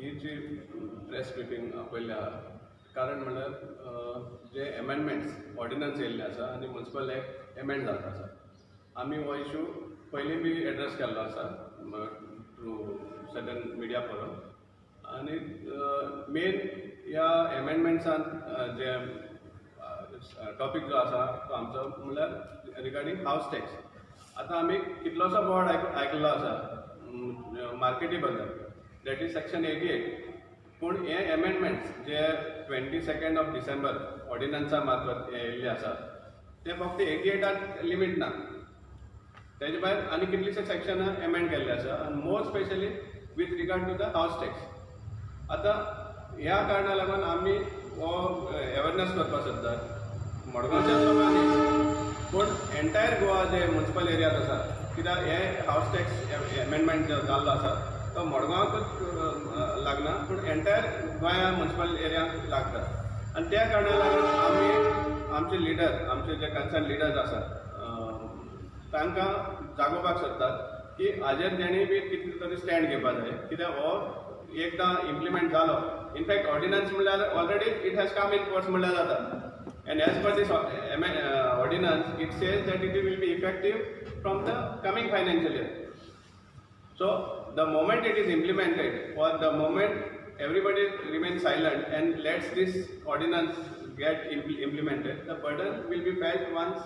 ही जी press briefing पयल्या कारण म्हणल्यार जे एमेंडमेंट्स ऑर्डिनन्स येयल्ले आसा आनी म्युनिसिपल एक्ट एमेंड जाल्लो आसा. आमी हो इशू पयलीं बी एड्रेस केल्लो आसा थ्रू सर्टन मिडिया फोरम. आनी मेन ह्या एमेंडमेंट्सान जे टॉपीक जो आसा तो आमचो म्हणल्यार रिगार्डींग हावस टॅक्स. आतां आमी कितलोसो बोर्ड आयकल्लो आसा मार्केटी बद्दल, दॅट इज सेक्शन 88. पूण हे एमेंडमेंट्स जे 22 डिसेंबर ऑर्डिनन्सा मार्फत येयल्ले आसा ते फक्त 88 लिमीट ना. तेजे भायर आनी कितलीशे सेक्शनां एमेंड केल्ले आसा आनी मोर specially with regard to the house tax. आतां ह्या कारणाक लागून आमी हो अवेरनेस करपाक सोदतात मडगांवच्या लोकांनी, पूण एंटायर गोवा जे म्युनिसिपल एरियात आसा, कित्याक हे हावस टॅक्स एमेंडमेंट जो जाल्लो आसा तो मडगांवाकूच लागना पूण एंटायर गोंया म्युनिसिपल एरियाक लागता. आनी त्या कारणाक लागून आमी आमचे लिडर, आमचे जे कन्सर्न लिडर्स आसात तांकां जागोवपाक सोदतात की हाजेर तेणी बी कितें तरी स्टँड घेवपाक जाय. कित्याक हो एकदां इम्प्लिमेंट जालो, इनफॅक्ट ऑर्डिनन्स म्हणल्यार already it has come in force म्हणल्यार जाता. And as per this ordinance, it says that it will be effective from the coming financial year. So the moment it is implemented, or the moment everybody remains silent and lets this ordinance get implemented, the burden will be felt once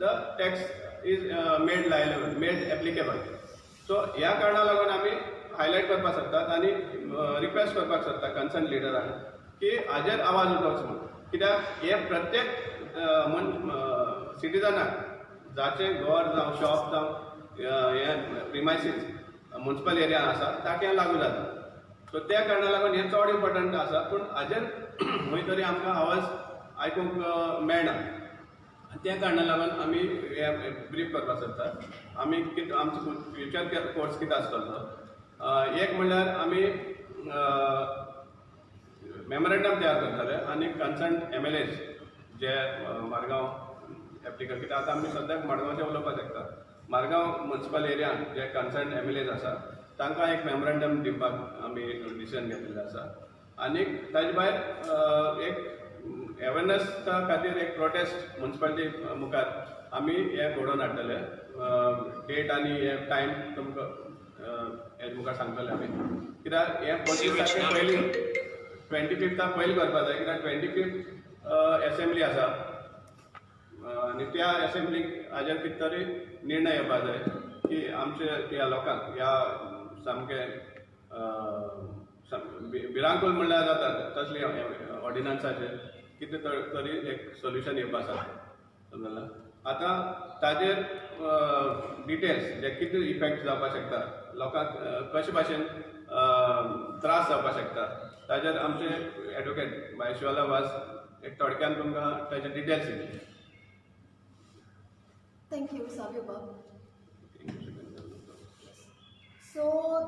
the tax is made liable, made applicable. So ह्या कारणा लागून आमी highlight करपाक सोदतात आनी request करपाक सोदता concern लिडरांक की हाजेर आवाज उठोवचो म्हणून. कित्याक हे प्रत्येक सिटीजनाक जाचे घर जावं शॉप जावं हे प्रिमायसीस म्युनिसिपल एरिया आसा ताका हें लागू जाता. सो त्या कारणाक लागून हें चड इम्पॉर्टंट आसा. पूण हाजेर खंय तरी आमकां आवाज आयकूंक मेळना. त्या कारणाक लागून आमी हे ब्रीफ करपाक सोदतात. आमी आमचो फ्युचर कोर्स कितें आसतलो, एक म्हणल्यार आमी मेमोरेंडम तयार करतले आनी कन्सर्न MLAs जे मारगांव एप्लिकल, कित्याक आतां आमी सद्याक मडगांवचे उलोवपाक शकता. मारगांव म्युनिसिपल एरियान जे कन्सर्न MLAs आसा तांकां एक मेमोरेंडम दिवपाक आमी डिसिजन घेतिल्लें आसा. आनी ताजे भायर एक अवेरनेसा खातीर एक प्रोटेस्ट म्युनिसिपालिटी मुखार आमी हे घडोवन हाडटले. डेट आनी हे टायम तुमकां हे मुखार सांगतले आमी. कित्याक हे 25 पयलीं 25 पयलीं करपाक जाय. कित्याक 25 एसेंब्ली आसा आनी त्या एसेंब्लीक हाजेर कितें तरी निर्णय येवपाक जाय की आमचे ह्या लोकांक ह्या सामके भिरांकूळ म्हणल्यार जाता तसले ऑर्डिनन्साचेर कितें तरी एक सोल्युशन येवपाक जाय. समजलें. आतां ताजेर डिटेल्स जे कितें इफेक्ट जावपाक शकता, लोकांक कशे भाशेन त्रास जावपाक शकता, ताजेर आमचे एडवोकेट बाय शिवाला वाज एक थोडक्यान तुमकां ताजे डिटेल्स दितले. Thank you, Savio. So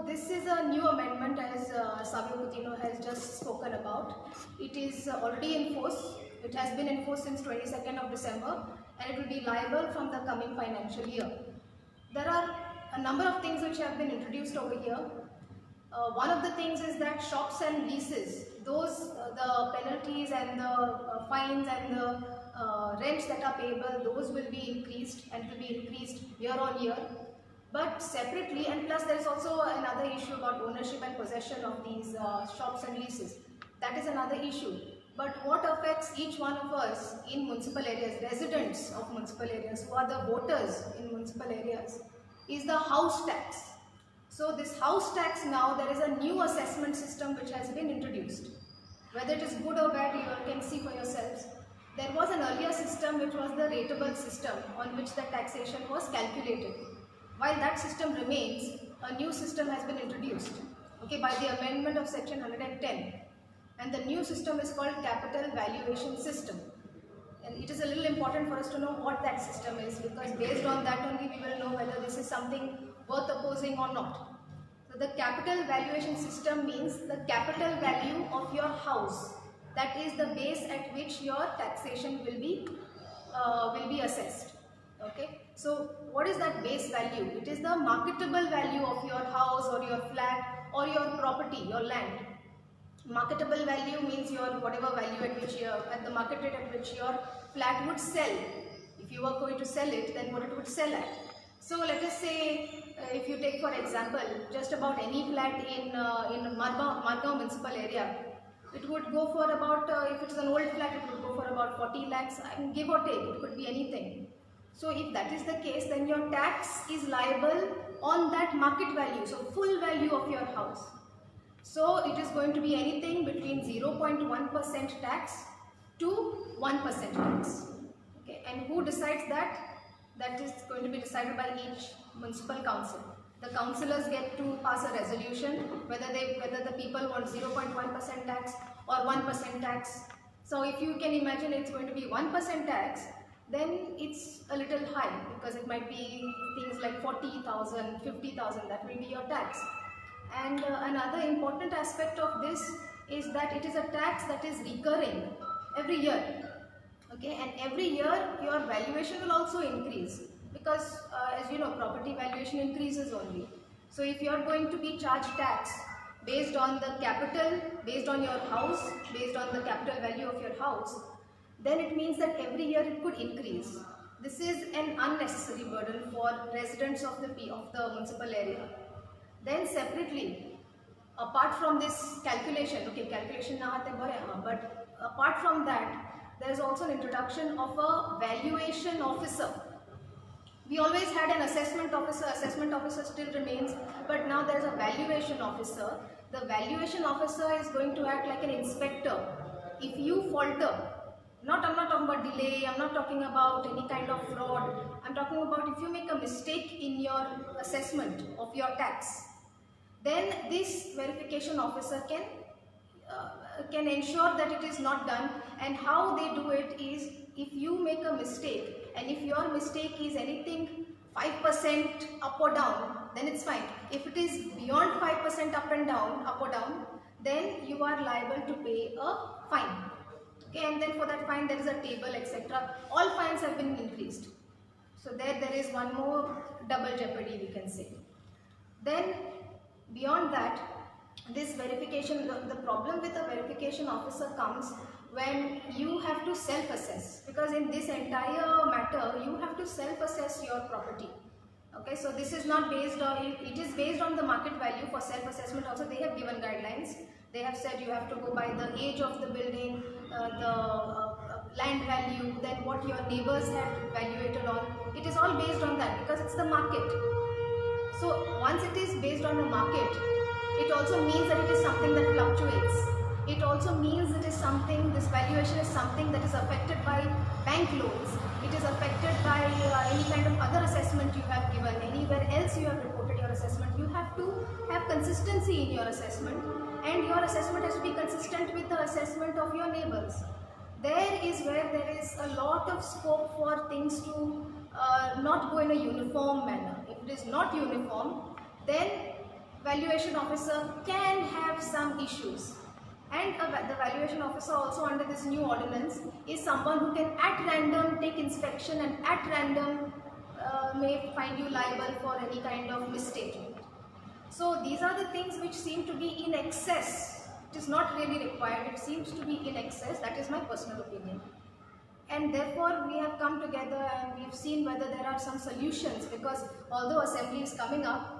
this is a new amendment, as Savio Coutinho has just spoken about. It is already in force. It has been in force since 22nd of December and it will be liable from the coming financial year. There are a number of things which have been introduced over here. One of the things is that shops and leases, those the penalties and the fines and the rents that are payable, those will be increased and will be increased year on year. But separately, and plus there is also another issue about ownership and possession of these shops and leases. That is another issue. But what affects each one of us in municipal areas, residents of municipal areas who are the voters in municipal areas, is the house tax. So this house tax now, there is a new assessment system which has been introduced. Whether it is good or bad, you can see for yourselves. There was an earlier system which was the rateable system on which the taxation was calculated. While that system remains, a new system has been introduced, okay, by the amendment of section 110. And the new system is called capital valuation system. And it is a little important for us to know what that system is, because based on that only we will know whether this is something worth opposing or not. So the capital valuation system means the capital value of your house. That is the base at which your taxation will be assessed. Okay. So what is that base value? It is the marketable value of your house or your flat or your property, your land. Marketable value means your whatever value at which at the market rate at which your flat would sell. If you were going to sell it, then what it would sell at. So let us say, if you take for example, just about any flat in Margao municipal area, it would go for about, if it's an old flat, it would go for about 40 lakhs, and give or take, it could be anything. So if that is the case, then your tax is liable on that market value, so full value of your house. So it is going to be anything between 0.1% tax to 1% tax. Okay, and who decides that? That is going to be decided by each municipal council. The councillors get to pass a resolution whether the people want 0.1% tax or 1% tax. So if you can imagine it's going to be 1% tax, then it's a little high, because it might be things like 40,000, 50,000, that will be your tax. And another important aspect of this is that it is a tax that is recurring every year. Okay, and every year your valuation will also increase, because as you know, property valuation increases only. So if you are going to be charged tax based on the capital, based on your house, based on the capital value of your house, then it means that every year it could increase. This is an unnecessary burden for residents of the municipal area. Then separately, apart from this calculation, okay, calculation na hate bore, but apart from that, there is also an introduction of a valuation officer. We always had an assessment officer still remains, but now there is a valuation officer. The valuation officer is going to act like an inspector. If you falter, I'm not talking about delay, I'm not talking about any kind of fraud, I'm talking about if you make a mistake in your assessment of your tax, then this verification officer can ensure that it is not done. And how they do it is, if you make a mistake and if your mistake is anything 5% up or down, then it's fine. If it is beyond 5% up or down, then you are liable to pay a fine. Okay, and then for that fine there is a table, etc. All fines have been increased. So there is one more double jeopardy, we can say. Then beyond that, this verification, the problem with a verification officer comes when you have to self-assess, because in this entire matter you have to self-assess your property. Okay, so this is not based on, it is based on the market value. For self-assessment also they have given guidelines. They have said you have to go by the age of the building, the land value, then what your neighbors had valuated on. It is all based on that, because it's the market. So once it is based on the market, it also means that it is something that fluctuates. It also means it is something, this valuation is something that is affected by bank loans. It is affected by any kind of other assessment you have given, anywhere else you have reported your assessment. You have to have consistency in your assessment, and your assessment has to be consistent with the assessment of your neighbors. There is where there is a lot of scope for things to not go in a uniform manner. If it is not uniform, then valuation officer can have some issues. And the valuation officer also under this new ordinance is someone who can at random take inspection and at random may find you liable for any kind of misstatement. So these are the things which seem to be in excess. It is not really required, it seems to be in excess. That is my personal opinion. And therefore we have come together and we've seen whether there are some solutions, because although assembly is coming up,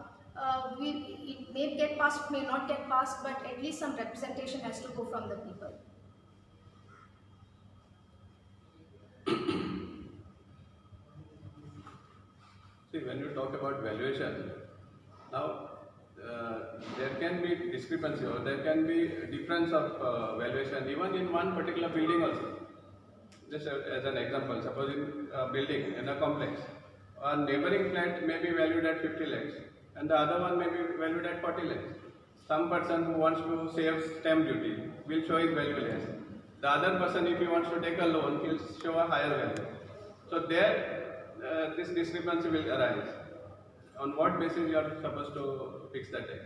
it may get passed, it may not get passed, but at least some representation has to go from the people. See, when you talk about valuation, now there can be discrepancy or there can be difference of valuation even in one particular building also. Just as an example, suppose in a building, in a complex, a neighboring flat may be valued at 50 lakhs and the other one may be valued at 40 lakhs. Some person who wants to save stamp duty will show his value less. The other person, if he wants to take a loan, he will show a higher value. So there, this discrepancy will arise. On what basis you are supposed to fix the tax?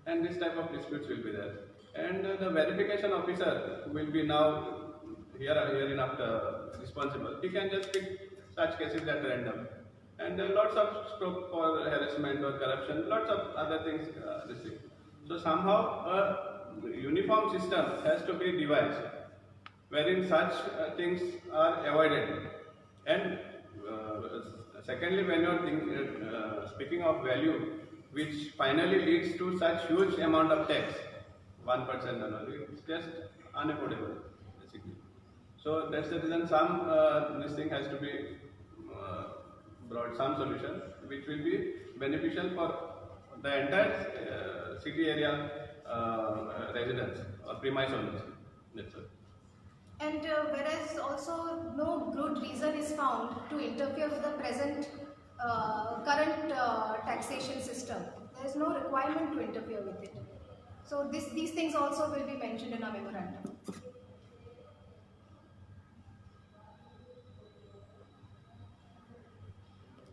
And this type of disputes will be there. And the verification officer will be now hereinafter responsible. He can just pick such cases at random. And lots of scope for harassment or corruption, lots of other things. So somehow uniform system has to be devised, wherein such things are avoided. And secondly, when you are speaking of value, which finally leads to such huge amount of tax, 1% and all, it's just unaffordable, basically. So that's the reason some this thing has to be brought some solution which will be beneficial for the entire city area residents or premise owners. That's all. And whereas also no good reason is found to interfere with the present current taxation system. There is no requirement to interfere with it. So these things also will be mentioned in our memorandum.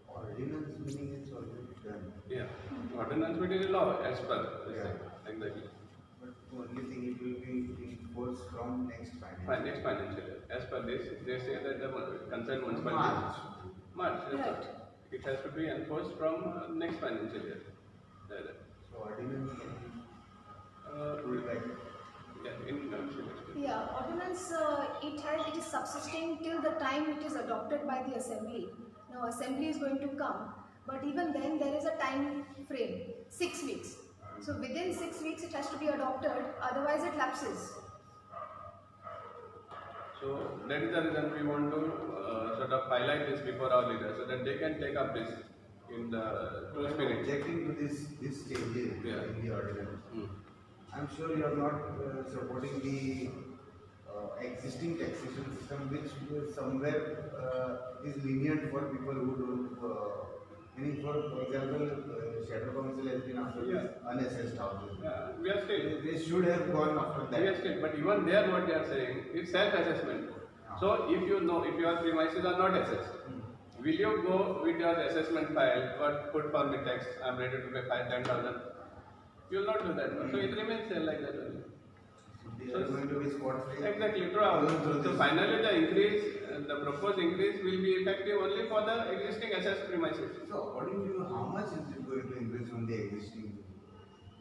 Ordinance meaning it's already done. Yeah, ordinance meeting is law as per this Yeah. thing. Exactly. But the only thing it will be enforced from next financial. Next financial year. As per this, they say that the concerned municipality. March. March. Yes, sir. Right. It has to be enforced from next financial year. So ordinance can be Uh, ruled by. yeah, in Yeah, ordinance it is subsisting till the time it is adopted by the assembly. Now assembly is going to come, but even then there is a time frame, 6 weeks. So within 6 weeks it has to be adopted, otherwise it lapses. So that is the reason we want to sort of highlight this before our leaders so that they can take up this in the true spirit. Objecting to this changes Yeah. in the ordinance. Hmm. I'm sure you are not supporting the existing taxation system, which somewhere is lenient for people who don't. Meaning, for example, Shadow Council has been after Yeah. unassessed houses. Yeah, we are still. They should have gone after that. We are still, but even there, what they are saying, it's self-assessment. So if you know if your premises are not assessed, will you go with your assessment file or put permit tax? I'm ready to pay 10,000. You will not do that. So it remains there like that only. They are going to be spot free. Exactly, true. So finally, the increase, the proposed increase will be effective only for the existing assessed premises. So according to you, how much is it going to increase on the existing?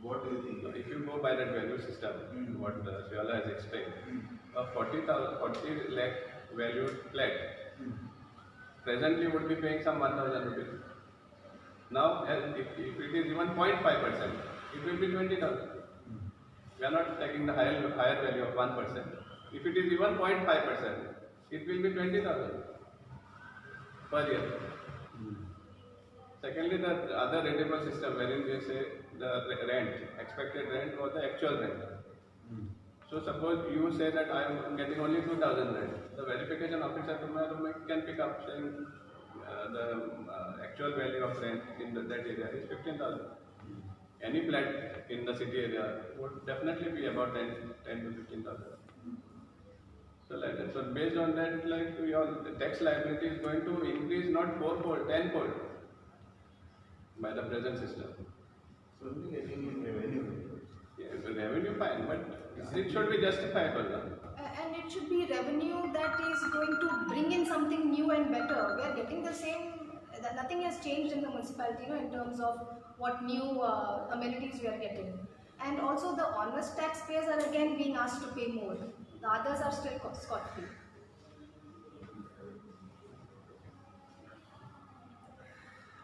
What do you think? If you go by that value system, what Shiola has explained, a 40 lakh valued flat presently would be paying some 1,000 rupees. Now, if it is even 0.5%, it will be 20,000. We are not taking the higher value of 1%. If it is even 0.5%, it will be 20,000 per year. Secondly, the other rentable system wherein they say the rent, expected rent or the actual rent. So suppose you say that I am getting only 2,000 rent. The verification officer can pick up saying the actual value of rent in that area is 15,000. Any flat in the city area would definitely be about 10 to 15,000. So like that. So based on that, like your tax liability is going to increase not 4-fold, 10-fold by the present system. So only getting in revenue. Yeah, the revenue fine, but it should be justifiable. No? And it should be revenue that is going to bring in something new and better. We are getting the same, nothing has changed in the municipality, in terms of what new amenities we are getting. And also the honest taxpayers are again being asked to pay more. The others are still scot-free.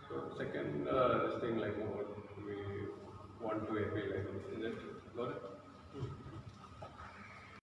So second this thing like